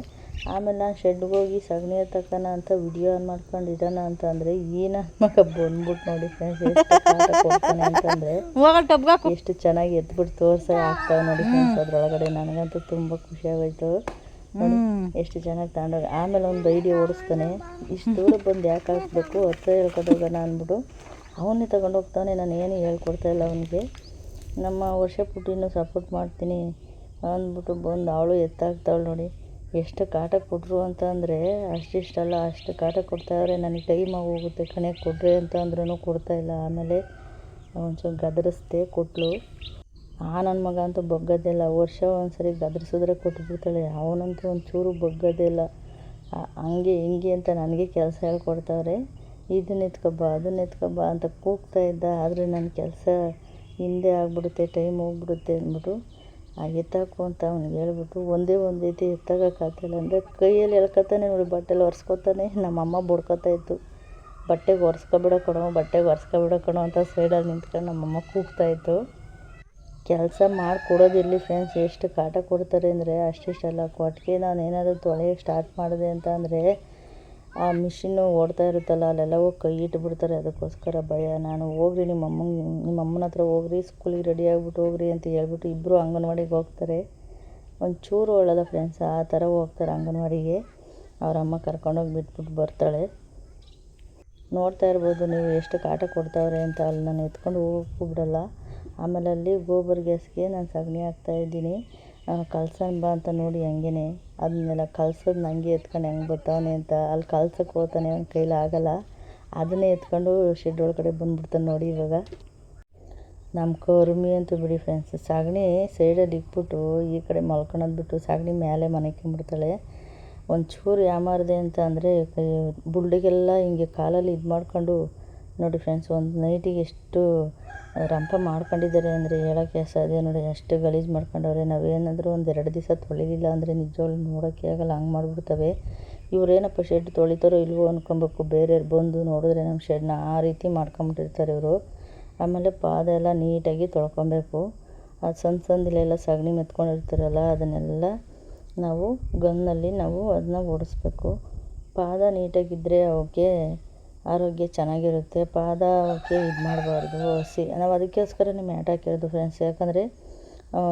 ಆಮೇಲೆ ನಾನು ಶೆಡ್ಗೆ ಹೋಗಿ ಸಗಣಿ ಎತ್ತಕ್ಕನ ಅಂತ ವಿಡಿಯೋ ಆನ್ ಮಾಡ್ಕೊಂಡು ಇಡೋಣ ಅಂತ ಅಂದರೆ ಈ ನನ್ನ ಮಗ ಬಂದ್ಬಿಟ್ಟು ನೋಡಿ ಫ್ರೆಂಡ್ಸ್ ಎಷ್ಟು ಕಾಟ ಕೊಡ್ತಾನೆ ಅಂತಂದರೆ ಎಷ್ಟು ಚೆನ್ನಾಗಿ ಎತ್ಬಿಟ್ಟು ತೋರ್ಸೆ ಆಗ್ತಾವೆ ನೋಡಿ ಫ್ರೆಂಡ್ಸ್. ಅದರೊಳಗಡೆ ನನಗಂತೂ ತುಂಬ ಖುಷಿಯಾಗೋಯ್ತು. ನೋಡಿ ಎಷ್ಟು ಚೆನ್ನಾಗಿ ತಗೊಂಡೋಗಿ. ಆಮೇಲೆ ಒಂದು ಐಡಿಯಾ ಓಡಿಸ್ತಾನೆ, ಇಷ್ಟು ದೂರ ಬಂದು ಯಾಕೆ ಹಾಕ್ಬೇಕು, ಹತ್ರ ಹೇಳ್ಕೊಡೋಗೋಣ ಅಂದ್ಬಿಟ್ಟು ಅವನ್ನೇ ತಗೊಂಡೋಗ್ತಾನೆ. ನಾನು ಏನು ಹೇಳ್ಕೊಡ್ತಾಯಿಲ್ಲ ಅವನಿಗೆ. ನಮ್ಮ ವರ್ಷ ಪುಟ್ಟಿನೂ ಸಪೋರ್ಟ್ ಮಾಡ್ತೀನಿ ಅಂದ್ಬಿಟ್ಟು ಬಂದು ಅವಳು ಎತ್ತಾಕ್ತಾವಳು ನೋಡಿ. ಎಷ್ಟು ಕಾಟ ಕೊಟ್ಟರು ಅಂತ ಅಂದರೆ ಅಷ್ಟಿಷ್ಟಲ್ಲ, ಅಷ್ಟು ಕಾಟ ಕೊಡ್ತಾಯಿದ್ರೆ ನನಗೆ ಟೈಮಾಗಿ ಹೋಗುತ್ತೆ ಕಣೆ ಕೊಡ್ರಿ ಅಂತ ಅಂದ್ರೂ ಕೊಡ್ತಾಯಿಲ್ಲ. ಆಮೇಲೆ ಒಂಚೂರು ಗದರಿಸ್ದೆ ಕೊಟ್ಟಳು. ನನ್ನ ಮಗ ಅಂತೂ ಬಗ್ಗದಿಲ್ಲ. ವರ್ಷ ಒಂದ್ಸರಿ ಗದರಿಸಿದ್ರೆ ಕೊಟ್ಬಿಡ್ತಾಳೆ. ಅವನಂತೂ ಒಂಚೂರು ಬಗ್ಗದಿಲ್ಲ. ಹಂಗೆ ಹಿಂಗೆ ಅಂತ ನನಗೆ ಕೆಲಸ ಹೇಳ್ಕೊಡ್ತಾವ್ರೆ. ಇದನ್ನ ಎತ್ಕೊಬ್ಬ ಅಂತ ಕೂಗ್ತಾ ಇದ್ದ. ಆದರೆ ನನ್ನ ಕೆಲಸ ಹಿಂದೆ ಆಗ್ಬಿಡುತ್ತೆ, ಟೈಮ್ ಹೋಗ್ಬಿಡುತ್ತೆ ಅಂದ್ಬಿಟ್ಟು ಎತ್ತಾಕು ಅಂತ ಅವ್ನಿಗೆ ಹೇಳ್ಬಿಟ್ಟು ಒಂದೇ ಒಂದೈತಿ ಎತ್ತಾಗಕ್ಕಾಗ್ತಿಲ್ಲ ಅಂದರೆ ಕೈಯಲ್ಲಿ ಎಳ್ಕೊತಾನೆ ನೋಡಿ. ಬಟ್ಟೆಲಿ ಒರೆಸ್ಕೊತಾನೆ. ನಮ್ಮಮ್ಮ ಬಡ್ಕೊತಾ ಇತ್ತು, ಬಟ್ಟೆಗೆ ಒರೆಸ್ಕೊಬಿಡೋ ಕಣೋ ಅಂತ ಸೈಡಲ್ಲಿ ನಿಂತ್ಕೊಂಡು ನಮ್ಮಮ್ಮ ಕೂಗ್ತಾಯಿತ್ತು. ಕೆಲಸ ಮಾಡಿಕೊಡೋದಿರಲಿ ಫ್ರೆಂಡ್ಸ್, ಎಷ್ಟು ಕಾಟ ಕೊಡ್ತಾರೆ ಅಂದರೆ ಅಷ್ಟಿಷ್ಟಲ್ಲ. ಕೊಟ್ಟಿಗೆ ನಾನು ಏನಾದರೂ ತೊಳೆಯೋಕ್ಕೆ ಸ್ಟಾರ್ಟ್ ಮಾಡಿದೆ ಅಂತ ಅಂದರೆ ಆ ಮಿಷಿನ್ನು ಓಡ್ತಾ ಇರುತ್ತಲ್ಲ, ಅಲ್ಲೆಲ್ಲ ಹೋಗಿ ಕೈ ಇಟ್ಬಿಡ್ತಾರೆ. ಅದಕ್ಕೋಸ್ಕರ ಭಯ. ನಾನು ಹೋಗ್ರಿ ನಿಮ್ಮ ಅಮ್ಮನ ಹತ್ರ ಹೋಗ್ರಿ, ಸ್ಕೂಲಿಗೆ ರೆಡಿ ಆಗಿಬಿಟ್ಟು ಹೋಗ್ರಿ ಅಂತ ಹೇಳ್ಬಿಟ್ಟು ಇಬ್ಬರು ಅಂಗನವಾಡಿಗೆ ಹೋಗ್ತಾರೆ. ಒಂಚೂರು ಒಳ್ಳೇದ ಫ್ರೆಂಡ್ಸ್, ಆ ಥರ ಹೋಗ್ತಾರೆ ಅಂಗನವಾಡಿಗೆ. ಅವ್ರ ಅಮ್ಮ ಕರ್ಕೊಂಡೋಗಿ ಬಿಟ್ಬಿಟ್ಟು ಬರ್ತಾಳೆ. ನೋಡ್ತಾ ಇರ್ಬೋದು ನೀವು ಎಷ್ಟು ಕಾಟ ಕೊಡ್ತಾವ್ರೆ ಅಂತ. ಅಲ್ಲಿ ನಾನು ಎತ್ಕೊಂಡು ಹೋಗೋಕ್ಕೂ ಬಿಡಲ್ಲ. ಆಮೇಲೆ ಅಲ್ಲಿ ಗೋಬರ್ ಗ್ಯಾಸ್ಗೆ ನಾನು ಸಗಣಿ ಹಾಕ್ತಾಯಿದ್ದೀನಿ. ಕಲ್ಸೋಣ ಬಾ ಅಂತ ನೋಡಿ ಹಂಗೇ ಅದನ್ನೆಲ್ಲ ಕಲ್ಸೋದು ನನಗೆ ಎತ್ಕೊಂಡು ಹೆಂಗೆ ಬರ್ತಾವನೆ ಅಂತ. ಅಲ್ಲಿ ಕಲ್ಸಕ್ಕೆ ಹೋಗ್ತಾನೆ, ಅವ್ನ ಕೈಲಿ ಆಗೋಲ್ಲ. ಅದನ್ನೇ ಎತ್ಕೊಂಡು ಶೆಡ್ ಒಳಗಡೆ ಬಂದುಬಿಡ್ತಾನೆ ನೋಡಿ. ಇವಾಗ ನಮ್ಮ ಕರ್ಮಿ ಅಂತೂ ಬಿಡಿ ಫ್ರೆಂಡ್ಸ್, ಸಗಣಿ ಸೈಡಲ್ಲಿ ಇಟ್ಬಿಟ್ಟು ಈ ಕಡೆ ಮಲ್ಕೊಳೋದು ಬಿಟ್ಟು ಸಗಣಿ ಮೇಲೆ ಮನೆಕೊಂಡ್ಬಿಡ್ತಾಳೆ. ಒಂಚೂರು ಯಾಮಾರಿದೆ ಅಂತ ಅಂದರೆ ಬುಲ್ಡಿಗೆಲ್ಲ ಹಿಂಗೆ ಕಾಲಲ್ಲಿ ಇದು ಮಾಡ್ಕೊಂಡು ನೋಡಿ ಫ್ರೆಂಡ್ಸ್, ಒಂದು ನೈಟಿಗೆ ಎಷ್ಟು ರಂಪ ಮಾಡ್ಕೊಂಡಿದ್ದಾರೆ ಅಂದರೆ ಹೇಳೋಕ್ಕೆ ಸಾಧ್ಯ ನೋಡಿ. ಅಷ್ಟು ಗಲೀಜು ಮಾಡ್ಕೊಂಡವ್ರೆ. ನಾವೇನಾದರೂ ಒಂದು 2 ದಿವಸ ತೊಳಿಲಿಲ್ಲ ಅಂದರೆ ನಿಜವಾಗ್ಲೂ ನೋಡೋಕ್ಕೆ ಆಗಲ್ಲ, ಹಂಗೆ ಮಾಡಿಬಿಡ್ತವೆ. ಇವರೇನಪ್ಪ ಶೆಡ್ ತೊಳಿತಾರೋ ಇಲ್ವೋ ಅಂದ್ಕೊಬೇಕು. ಬೇರೆಯವ್ರು ಬಂದು ನೋಡಿದ್ರೆ ನಮ್ಮ ಶೆಡ್ನ ಆ ರೀತಿ ಮಾಡ್ಕೊಂಬಿಟ್ಟಿರ್ತಾರೆ ಇವರು. ಆಮೇಲೆ ಪಾದ ಎಲ್ಲ ನೀಟಾಗಿ ತೊಳ್ಕೊಬೇಕು. ಅದು ಸಂದಿಲೆಲ್ಲ ಸಗಣಿ ಮೆತ್ಕೊಂಡಿರ್ತಾರಲ್ಲ, ಅದನ್ನೆಲ್ಲ ನಾವು ಗನ್ನಲ್ಲಿ ನಾವು ಅದನ್ನ ಓಡಿಸ್ಬೇಕು. ಪಾದ ನೀಟಾಗಿದ್ದರೆ ಅವಕ್ಕೆ ಆರೋಗ್ಯ ಚೆನ್ನಾಗಿರುತ್ತೆ. ಪಾದ ಅವಕ್ಕೆ ಇದು ಮಾಡಬಾರ್ದು ನಾವು ಅದಕ್ಕೋಸ್ಕರನೇ ಮ್ಯಾಟ್ ಹಾಕಿರೋದು ಫ್ರೆಂಡ್ಸ್. ಯಾಕಂದರೆ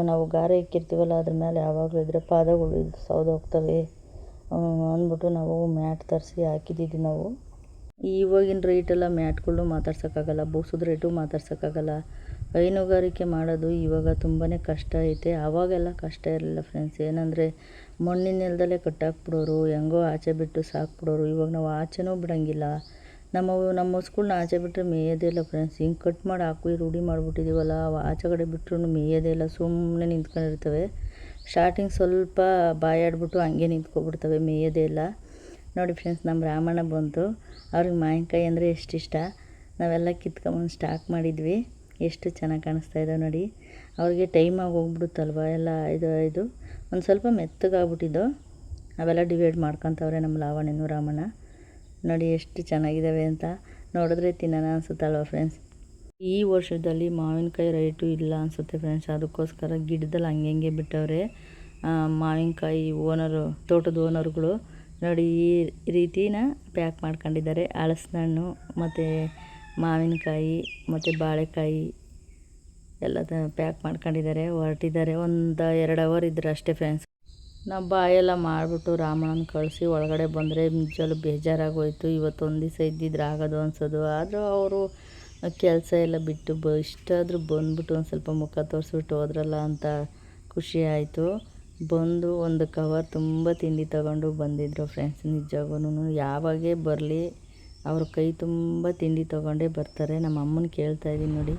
ನಾವು ಗಾರೆ ಇಕ್ಕಿರ್ತೀವಲ್ಲ, ಅದ್ರ ಮೇಲೆ ಯಾವಾಗಲೂ ಇದ್ದರೆ ಪಾದಗಳು ಸೌದೋಗ್ತವೆ ಅಂದ್ಬಿಟ್ಟು ನಾವು ಮ್ಯಾಟ್ ತರಿಸಿ ಹಾಕಿದ್ದೀವಿ ನಾವು. ಇವಾಗಿನ ರೇಟೆಲ್ಲ ಮ್ಯಾಟ್ಗಳು ಮಾತಾಡ್ಸೋಕ್ಕಾಗಲ್ಲ, ಬೂಸದ ರೇಟು ಮಾತಾಡ್ಸೋಕ್ಕಾಗಲ್ಲ. ಹೈನುಗಾರಿಕೆ ಮಾಡೋದು ಇವಾಗ ತುಂಬಾ ಕಷ್ಟ ಐತೆ. ಆವಾಗೆಲ್ಲ ಕಷ್ಟ ಇರಲಿಲ್ಲ ಫ್ರೆಂಡ್ಸ್. ಏನಂದರೆ ಮಣ್ಣಿನ ನೆಲದಲ್ಲೇ ಕಟ್ಟಾಕ್ಬಿಡೋರು, ಹೆಂಗೋ ಆಚೆ ಬಿಟ್ಟು ಸಾಕ್ಬಿಡೋರು. ಇವಾಗ ನಾವು ಆಚೆನೂ ಬಿಡೋಂಗಿಲ್ಲ. ನಮ್ಮ ಹಸುಗಳ್ನ ಆಚೆ ಬಿಟ್ಟರೆ ಮೇಯೋದೇ ಇಲ್ಲ ಫ್ರೆಂಡ್ಸ್. ಹಿಂಗೆ ಕಟ್ ಮಾಡಿ ಹಾಕಿ ರೂಢಿ ಮಾಡಿಬಿಟ್ಟಿದ್ದೀವಲ್ಲ, ಅವು ಆಚೆ ಕಡೆ ಬಿಟ್ಟರು ಮೇಯೋದೇ ಇಲ್ಲ, ಸುಮ್ಮನೆ ನಿಂತ್ಕೊಂಡಿರ್ತವೆ. ಸ್ಟಾರ್ಟಿಂಗ್ ಸ್ವಲ್ಪ ಬಾಯಾಡ್ಬಿಟ್ಟು ಹಂಗೆ ನಿಂತ್ಕೊಬಿಡ್ತವೆ, ಮೇಯೋದೇ ಇಲ್ಲ. ನೋಡಿ ಫ್ರೆಂಡ್ಸ್, ನಮ್ಮ ರಾಮಣ್ಣ ಬಂತು. ಅವ್ರಿಗೆ ಮಾವಿನಕಾಯಿ ಅಂದರೆ ಎಷ್ಟು ಇಷ್ಟ. ನಾವೆಲ್ಲ ಕಿತ್ಕೊಂಬಂದು ಸ್ಟಾಕ್ ಮಾಡಿದ್ವಿ. ಎಷ್ಟು ಚೆನ್ನಾಗಿ ಕಾಣಿಸ್ತಾ ಇದ್ದಾವೆ ನೋಡಿ. ಅವ್ರಿಗೆ ಟೈಮಾಗಿ ಹೋಗ್ಬಿಡುತ್ತಲ್ವ, ಎಲ್ಲ ಇದು ಒಂದು ಸ್ವಲ್ಪ ಮೆತ್ತಗಾಗ್ಬಿಟ್ಟಿದ್ದು. ಅವೆಲ್ಲ ಡಿವೈಡ್ ಮಾಡ್ಕೊತವ್ರೆ ನಮ್ಮ ಲಾವಣ್ಯನೂ ರಾಮಣ್ಣ. ನೋಡಿ ಎಷ್ಟು ಚೆನ್ನಾಗಿದ್ದಾವೆ ಅಂತ. ನೋಡಿದ್ರೆ ತಿನ್ನೋಣ ಅನಿಸುತ್ತಲ್ವ ಫ್ರೆಂಡ್ಸ್. ಈ ವರ್ಷದಲ್ಲಿ ಮಾವಿನಕಾಯಿ ರೇಟು ಇಲ್ಲ ಅನಿಸುತ್ತೆ ಫ್ರೆಂಡ್ಸ್. ಅದಕ್ಕೋಸ್ಕರ ಗಿಡದಲ್ಲಿ ಹಂಗೆ ಬಿಟ್ಟವ್ರೆ ಮಾವಿನಕಾಯಿ ತೋಟದ ಓನರ್ಗಳು. ನೋಡಿ ಈ ರೀತಿನ ಪ್ಯಾಕ್ ಮಾಡ್ಕೊಂಡಿದ್ದಾರೆ. ಹಲಸಿನ ಹಣ್ಣು ಮತ್ತು ಮಾವಿನಕಾಯಿ ಮತ್ತು ಬಾಳೆಕಾಯಿ ಎಲ್ಲ ಪ್ಯಾಕ್ ಮಾಡ್ಕೊಂಡಿದ್ದಾರೆ. ಹೊರಟಿದ್ದಾರೆ. 1-2 ಅವರ್ ಇದ್ರೆ ಅಷ್ಟೇ ಫ್ರೆಂಡ್ಸ್. ನಾವು ಬಾಯೆಲ್ಲ ಮಾಡಿಬಿಟ್ಟು ರಾಮಣ್ಣನ ಕಳಿಸಿ ಒಳಗಡೆ ಬಂದರೆ ನಿಜವೂ ಬೇಜಾರಾಗೋಯ್ತು. ಇವತ್ತೊಂದು ದಿವಸ ಇದ್ದಿದ್ರೆ ಆಗೋದು ಅನ್ಸೋದು. ಆದರೂ ಅವರು ಕೆಲಸ ಎಲ್ಲ ಬಿಟ್ಟು ಇಷ್ಟಾದರೂ ಬಂದುಬಿಟ್ಟು ಒಂದು ಸ್ವಲ್ಪ ಮುಖ ತೋರಿಸ್ಬಿಟ್ಟು ಹೋದ್ರಲ್ಲ ಅಂತ ಖುಷಿ ಆಯಿತು. ಬಂದು ಒಂದು ಕವರ್ ತುಂಬ ತಿಂಡಿ ತಗೊಂಡು ಬಂದಿದ್ದರು ಫ್ರೆಂಡ್ಸ್. ನಿಜವಾಗೂ ಯಾವಾಗೇ ಬರಲಿ ಅವ್ರ ಕೈ ತುಂಬ ತಿಂಡಿ ತೊಗೊಂಡೇ ಬರ್ತಾರೆ. ನಮ್ಮ ಅಮ್ಮನ ಕೇಳ್ತಾಯಿದ್ದೀನಿ ನೋಡಿ.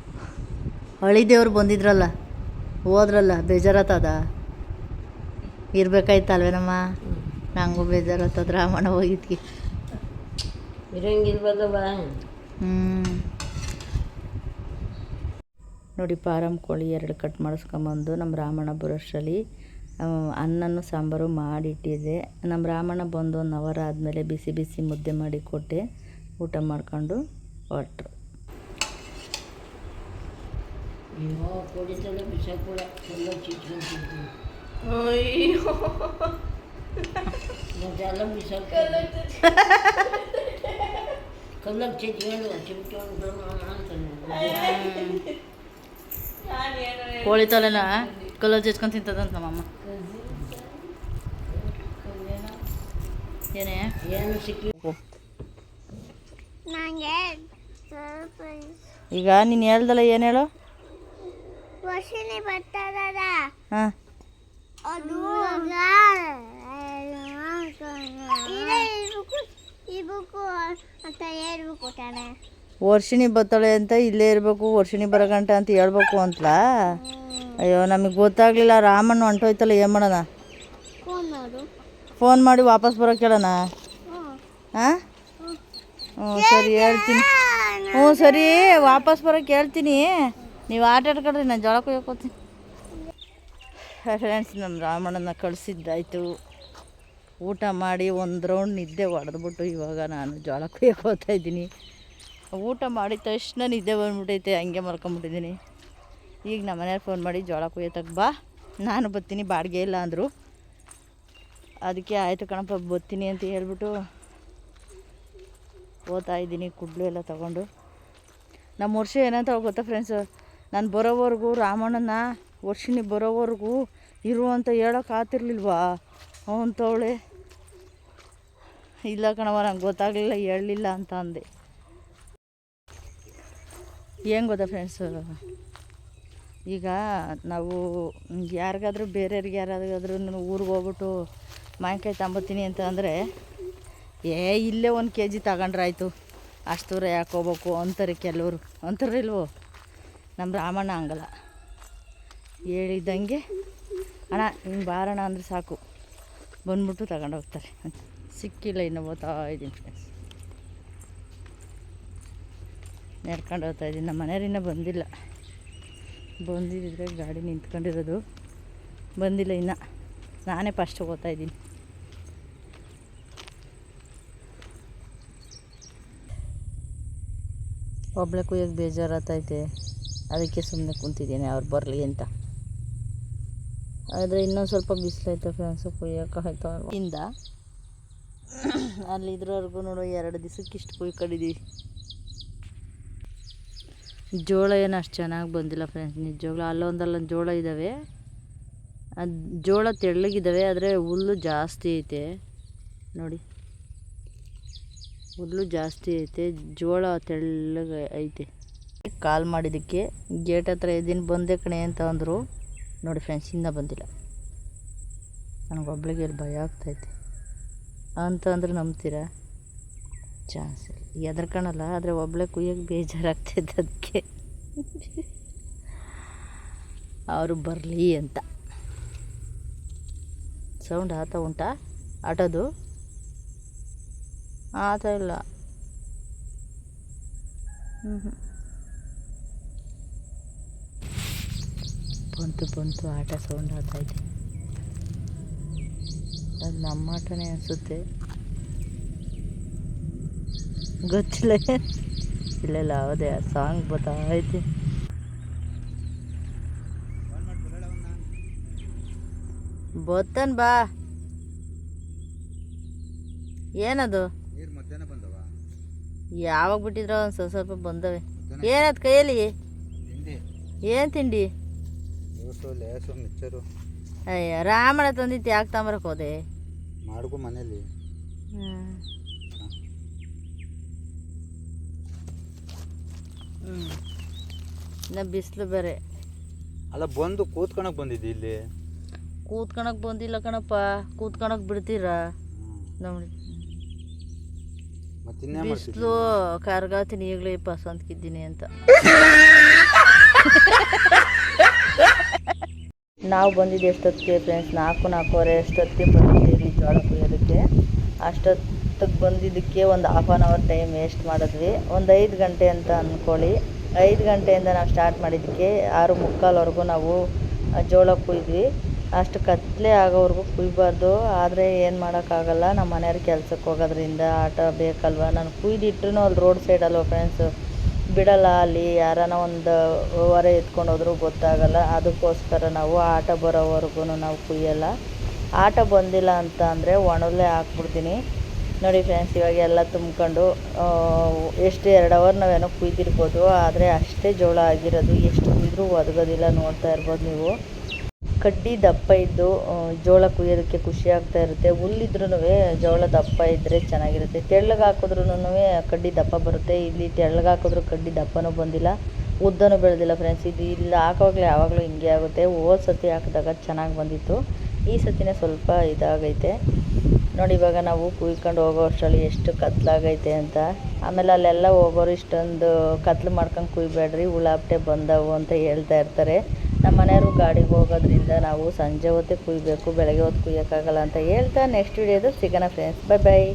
ಹಳಿದೇವ್ರು ಬಂದಿದ್ರಲ್ಲ, ಹೋದ್ರಲ್ಲ, ಬೇಜಾರಾತದ? ಇರಬೇಕಾಯ್ತಲ್ವೇನಮ್ಮ? ನಂಗೂ ಬೇಜಾರಾತದ ರಾಮಣ್ಣ ಹೋಗಿದ್ಕೆ. ಇರಂಗಿರ್ಬೋದವ. ನೋಡಿ ಫಾರಮ್ ಕೋಳಿ 2 ಕಟ್ ಮಾಡಿಸ್ಕೊಂಬಂದು ನಮ್ಮ ರಾಮಣ್ಣ ಬರೋಷ್ಟರಲ್ಲಿ ಅನ್ನನೂ ಸಾಂಬಾರು ಮಾಡಿಟ್ಟಿದ್ದೆ. ನಮ್ಮ ರಾಮಣ್ಣ ಬಂದು 1 ಅವರ್ ಆದಮೇಲೆ ಬಿಸಿ ಬಿಸಿ ಮುದ್ದೆ ಮಾಡಿ ಕೊಟ್ಟೆ. ಊಟ ಮಾಡ್ಕೊಂಡು ಹೊರಟ್ರು. ಕೋಳಿ ತಲೆನ ಕಲ್ಲ ಜಚ್ಕೊಂಡು ತಿಂತದಂತ ನಮ್ಮಮ್ಮ. ಏನೇ ಏನು ಸಿಕ್ಕಿ ಈಗ ನೀನು ಹೇಳ್ದಲ್ಲ, ಏನು ಹೇಳು? ಹಾಂ, ವರ್ಷಿಣಿ ಬರ್ತಾಳೆ ಅಂತ ಇಲ್ಲೇ ಇರಬೇಕು, ವರ್ಷಿಣಿ ಬರಗಂಟ ಅಂತ ಹೇಳ್ಬೇಕು ಅಂತಲಾ? ಅಯ್ಯೋ, ನಮಗೆ ಗೊತ್ತಾಗಲಿಲ್ಲ. ರಾಮಣ್ಣ ಹೊಂಟೋಯ್ತಲ್ಲ, ಏನು ಮಾಡೋಣ? ಫೋನ್ ಮಾಡಿ ವಾಪಸ್ ಬರೋಕೆ ಹೇಳೋಣ? ಹಾಂ, ಸರಿ ಹೇಳ್ತೀನಿ. ಸರಿ, ವಾಪಸ್ ಬರೋಕೆ ಹೇಳ್ತೀನಿ. ನೀವು ಆಟ ಆಡ್ಕೊಳ್ರಿ, ನಾನು ಜೋಳ ಕೊಯ್ಯೋಕೋತೀನಿ. ಫ್ರೆಂಡ್ಸ್, ನಮ್ಮ ರಾಮಣ್ಣನ ಕಳಿಸಿದ್ದಾಯ್ತು. ಊಟ ಮಾಡಿ 1 ರೌಂಡ್ ನಿದ್ದೆ ಹೊಡೆದ್ಬಿಟ್ಟು ಇವಾಗ ನಾನು ಜೋಳ ಕೊಯ್ಯೋಕೆ ಇದ್ದೀನಿ. ಊಟ ಮಾಡಿದ ತಕ್ಷಣ ನಿದ್ದೆ ಬಂದ್ಬಿಟ್ಟೈತೆ, ಹಂಗೆ ಮಲ್ಕೊಂಬಿಟ್ಟಿದ್ದೀನಿ. ಈಗ ನಮ್ಮ ಮನೆಯವ್ರು ಫೋನ್ ಮಾಡಿ ಜೋಳ ಕೊಯ್ಯೋತಕ್ಕೆ ಬಾ, ನಾನು ಬರ್ತೀನಿ, ಬಾಡಿಗೆ ಇಲ್ಲ ಅಂದರು. ಅದಕ್ಕೆ ಆಯಿತು ಕಣಪ್ಪ ಬರ್ತೀನಿ ಅಂತ ಹೇಳ್ಬಿಟ್ಟು ಓದ್ತಾಯಿದ್ದೀನಿ. ಕುಡ್ಲು ಎಲ್ಲ ತೊಗೊಂಡು. ನಮ್ಮ ವರ್ಷ ಏನಂತ ಗೊತ್ತಾ ಫ್ರೆಂಡ್ಸು, ನಾನು ಬರೋವರೆಗೂ ರಾಮಣ್ಣನ ವರ್ಷಿಣಿ ಬರೋವರೆಗೂ ಇರು ಅಂತ ಹೇಳೋಕೆ ಆತಿರ್ಲಿಲ್ವಾ ಅಂತವಳೆ. ಇಲ್ಲ ಕಣವ, ನಂಗೆ ಗೊತ್ತಾಗಲಿಲ್ಲ, ಹೇಳಲಿಲ್ಲ ಅಂತ ಅಂದೆ. ಏನು ಗೊತ್ತಾ ಫ್ರೆಂಡ್ಸು, ಈಗ ನಾವು ಯಾರಿಗಾದ್ರೂ ಬೇರೆಯವ್ರಿಗೆ ಯಾರಿಗಾದ್ರೂ ಊರಿಗೆ ಹೋಗ್ಬಿಟ್ಟು ಮಾವಿನಕಾಯಿ ತಗೊಂಬತ್ತೀನಿ ಅಂತ ಅಂದರೆ, ಇಲ್ಲೇ 1 kg ತಗೊಂಡ್ರಾಯ್ತು, ಅಷ್ಟು ದೂರ ಯಾಕೆ ಹೋಗ್ಬೇಕು ಅಂತಾರೆ ಕೆಲವರು. ಅಂತಾರಿಲ್ವೋ? ನಮ್ಮ ರಾಮಣ್ಣ ಹಂಗಲ್ಲ. ಹೇಳಿದ್ದಂಗೆ ಅಣ್ಣ ಹಿಂಗೆ ಬಾರೋಣ ಅಂದರೆ ಸಾಕು, ಬಂದ್ಬಿಟ್ಟು ತಗೊಂಡು ಹೋಗ್ತಾರೆ. ಸಿಕ್ಕಿಲ್ಲ, ಇನ್ನೂ ಓದ್ತಾ ಇದ್ದೀನಿ ಫ್ರೆಂಡ್ಸ್. ನಡ್ಕೊಂಡು ಹೋಗ್ತಾಯಿದ್ದೀನಿ. ನಮ್ಮ ಮನೆಯವ್ರು ಇನ್ನೂ ಬಂದಿಲ್ಲ. ಬಂದಿದ್ದರೆ ಗಾಡಿ ನಿಂತ್ಕೊಂಡಿರೋದು, ಬಂದಿಲ್ಲ ಇನ್ನು. ನಾನೇ ಫಸ್ಟ್ ಹೋಗ್ತಾಯಿದ್ದೀನಿ. ಒಬ್ಬಳೆ ಕುಯ್ಯೋಕ್ಕೆ ಬೇಜಾರಾಗ್ತೈತೆ, ಅದಕ್ಕೆ ಸುಮ್ಮನೆ ಕುಂತಿದ್ದೀನಿ ಅವ್ರು ಬರಲಿ ಅಂತ. ಆದರೆ ಇನ್ನೊಂದು ಸ್ವಲ್ಪ ಬಿಸಿಲೈತೆ ಫ್ರೆಂಡ್ಸು, ಕುಯ್ಯೋಕೆ ಆಯ್ತು ಇಂದ ಅಲ್ಲಿ ಇದ್ರವರೆಗೂ ನೋಡು 2 ದಿವಸಕ್ಕೆ ಇಷ್ಟು ಕುಯ್ಕೊಂಡಿದ್ದೀವಿ. ಜೋಳ ಏನು ಅಷ್ಟು ಚೆನ್ನಾಗಿ ಬಂದಿಲ್ಲ ಫ್ರೆಂಡ್ಸ್, ನಿಜವಾಗ್ಲೂ. ಅಲ್ಲೊಂದಲ್ಲೊಂದು ಜೋಳ ಇದ್ದಾವೆ, ಅದು ಜೋಳ ತೆಳ್ಳಗಿದ್ದಾವೆ, ಆದರೆ ಹುಲ್ಲು ಜಾಸ್ತಿ ಐತೆ ನೋಡಿ. ಹುಲ್ಲು ಜಾಸ್ತಿ ಐತೆ, ಜೋಳ ತೆಳ್ಳಗೆ ಐತೆ. ಕಾಲ್ ಮಾಡಿದ್ದಕ್ಕೆ ಗೇಟ್ ಹತ್ರ ಇದ್ದೀನಿ, ಬಂದೆ ಕಣೆ ಅಂತ ಅಂದರು. ನೋಡಿ ಫ್ರೆಂಡ್ಸ್, ಇನ್ನೂ ಬಂದಿಲ್ಲ. ನನಗೊಬ್ಳಿಗೆ ಇಲ್ಲಿ ಭಯ ಆಗ್ತೈತೆ ಅಂತಂದ್ರೆ ನಂಬ್ತೀರಾ? ಚಾನ್ಸ್ ಇಲ್ಲ. ಹೆದರ್ಕೊಳಲ್ಲ, ಆದರೆ ಒಬ್ಬಳೆ ಕುಯ್ಯೋಕ್ಕೆ ಬೇಜಾರಾಗ್ತೈತೆ. ಅದಕ್ಕೆ ಅವರು ಬರಲಿ ಅಂತ. ಸೌಂಡ್ ಆತ ಉಂಟಾ ಆಟೋದು? ಆತ ಇಲ್ಲ. ಬಂತು ಆಟ ಸೌಂಡ್ ಆಗ್ತೈತೆ. ಅದು ನಮ್ಮ ಆಟನೇ ಅನಿಸುತ್ತೆ, ಗೊತ್ತಿಲ್ಲ. ಇಲ್ಲ ಹೌದೇ ಸಾಂಗ್ ಬತ್ತೈತೆ. ಬತ್ತನ್ ಬಾ. ಏನದು ಯಾವಾಗ ಬಿಟ್ಟಿದ್ರ ಒಂದು ಸ್ವಲ್ಪ ಬಂದವೆ. ಏನದು ಕೈಯಲ್ಲಿ? ಏನು ತಿಂಡಿ? ಅಯ್ಯ ರಾಮಣ ತಂದಿತ್ತು, ಯಾಕೆ ತಗೊಂಬರಕ್ಕೆ ಹೋದೆ? ಮಾಡ್ಕೊ ಮನೇಲಿ. ಇನ್ನು ಬಿಸಿಲು ಬೇರೆ ಅಲ್ಲ, ಬಂದು ಕೂತ್ಕೊಳಕ್ ಬಂದಿದ್ದಿ ಇಲ್ಲಿ? ಕೂತ್ಕೊಳಕ್ ಬಂದಿಲ್ಲ ಕಣಪ್ಪ, ಕೂತ್ಕೊಳಕ್ ಬಿಡ್ತೀರಾ ನೋಡಿ. ಬಿಸಿಲು ಕರ್ಗಾತೀನಿ ಈಗಲೇ ಪಸಂದ್ಕಿದ್ದೀನಿ ಅಂತ. ನಾವು ಬಂದಿದ್ದು ಎಷ್ಟೊತ್ತಿಗೆ ಫ್ರೆಂಡ್ಸ್? 4:15 ಅಷ್ಟೊತ್ತಿಗೆ ಬಂದಿದ್ದೀವಿ ಜೋಳ ಕುಯ್ಯೋದಕ್ಕೆ. ಅಷ್ಟೊತ್ತಿಗೆ ಬಂದಿದ್ದಕ್ಕೆ ಒಂದು ½ ಆನ್ ಅವರ್ ಟೈಮ್ ವೇಸ್ಟ್ ಮಾಡಿದ್ವಿ. ಒಂದು 5 ಗಂಟೆ ಅಂತ ಅಂದ್ಕೊಳ್ಳಿ. 5 ಗಂಟೆಯಿಂದ ನಾವು ಸ್ಟಾರ್ಟ್ ಮಾಡಿದ್ದಕ್ಕೆ 6:45ವರೆಗೂ ನಾವು ಜೋಳ ಕುಯ್ದ್ವಿ. ಅಷ್ಟು ಕತ್ತಲೆ ಆಗೋವರೆಗೂ ಕುಯ್ಬಾರ್ದು, ಆದರೆ ಏನು ಮಾಡೋಕ್ಕಾಗಲ್ಲ, ನಮ್ಮ ಮನೆಯವ್ರು ಕೆಲ್ಸಕ್ಕೆ ಹೋಗೋದ್ರಿಂದ ಆಟ ಬೇಕಲ್ವ. ನಾನು ಕುಯ್ದಿಟ್ರು ಅಲ್ಲಿ ರೋಡ್ ಸೈಡಲ್ವ ಫ್ರೆಂಡ್ಸು, ಬಿಡಲ್ಲ, ಅಲ್ಲಿ ಯಾರನ ಒಂದು ಹೊರೆ ಎತ್ಕೊಂಡು ಹೋದ್ರೂ ಗೊತ್ತಾಗಲ್ಲ. ಅದಕ್ಕೋಸ್ಕರ ನಾವು ಆಟ ಬರೋವರೆಗೂ ನಾವು ಕುಯ್ಯಲ್ಲ. ಆಟ ಬಂದಿಲ್ಲ ಅಂತ ಅಂದರೆ ಒಣಲ್ಲೇ ಹಾಕ್ಬಿಡ್ತೀನಿ ನೋಡಿ ಫ್ರೆಂಡ್ಸ್. ಇವಾಗ ಎಲ್ಲ ತುಂಬ್ಕೊಂಡು ಎಷ್ಟು 2 ಅವರ್ ನಾವೇನೋ ಕುಯ್ದಿರ್ಬೋದು, ಆದರೆ ಅಷ್ಟೇ ಜೋಳ ಆಗಿರೋದು. ಎಷ್ಟು ಕುಯ್ದ್ರೂ ಒದಗೋದಿಲ್ಲ, ನೋಡ್ತಾ ಇರ್ಬೋದು ನೀವು. ಕಡ್ಡಿ ದಪ್ಪ ಇದ್ದು ಜೋಳ ಕುಯ್ಯೋದಕ್ಕೆ ಖುಷಿ ಆಗ್ತಾ ಇರುತ್ತೆ. ಹುಲ್ಲಿದ್ರೂ ಜೋಳ ದಪ್ಪ ಇದ್ದರೆ ಚೆನ್ನಾಗಿರುತ್ತೆ. ತೆಳ್ಳಗೆ ಹಾಕಿದ್ರೂ ಕಡ್ಡಿ ದಪ್ಪ ಬರುತ್ತೆ. ಇಲ್ಲಿ ತೆಳ್ಳಗೆ ಹಾಕಿದ್ರೂ ಕಡ್ಡಿ ದಪ್ಪನೂ ಬಂದಿಲ್ಲ, ಉದ್ದನೂ ಬೆಳೆದಿಲ್ಲ ಫ್ರೆಂಡ್ಸ್. ಇದು ಇಲ್ಲಿ ಹಾಕೋವಾಗಲೇ ಯಾವಾಗಲೂ ಹಿಂಗೆ ಆಗುತ್ತೆ. ಹೋದ ಸತಿ ಹಾಕಿದಾಗ ಚೆನ್ನಾಗಿ ಬಂದಿತ್ತು, ಈ ಸತಿನೇ ಸ್ವಲ್ಪ ಇದಾಗೈತೆ ನೋಡಿ. ಇವಾಗ ನಾವು ಕುಯ್ಕೊಂಡು ಹೋಗೋ ಅಷ್ಟರಲ್ಲಿ ಎಷ್ಟು ಕತ್ಲಾಗೈತೆ ಅಂತ. ಆಮೇಲೆ ಅಲ್ಲೆಲ್ಲ ಹೋಗೋರು ಇಷ್ಟೊಂದು ಕತ್ಲು ಮಾಡ್ಕೊಂಡು ಕುಯ್ಬೇಡ್ರಿ, ಹುಳಾಪ್ಟೆ ಬಂದವು ಅಂತ ಹೇಳ್ತಾ ಇರ್ತಾರೆ. ನಮ್ಮ ಮನೆಯವರು ಗಾಡಿಗೆ ಹೋಗೋದ್ರಿಂದ ನಾವು ಸಂಜೆ ಹೊತ್ತೇ ಕುಯ್ಬೇಕು, ಬೆಳಗ್ಗೆ ಹೊತ್ತು ಕುಯ್ಯೋಕ್ಕಾಗಲ್ಲ ಅಂತ ಹೇಳ್ತಾ ನೆಕ್ಸ್ಟ್ ವಿಡಿಯೋದು ಸಿಗೋಣ ಫ್ರೆಂಡ್ಸ್. ಬಾಯ್ ಬಾಯ್.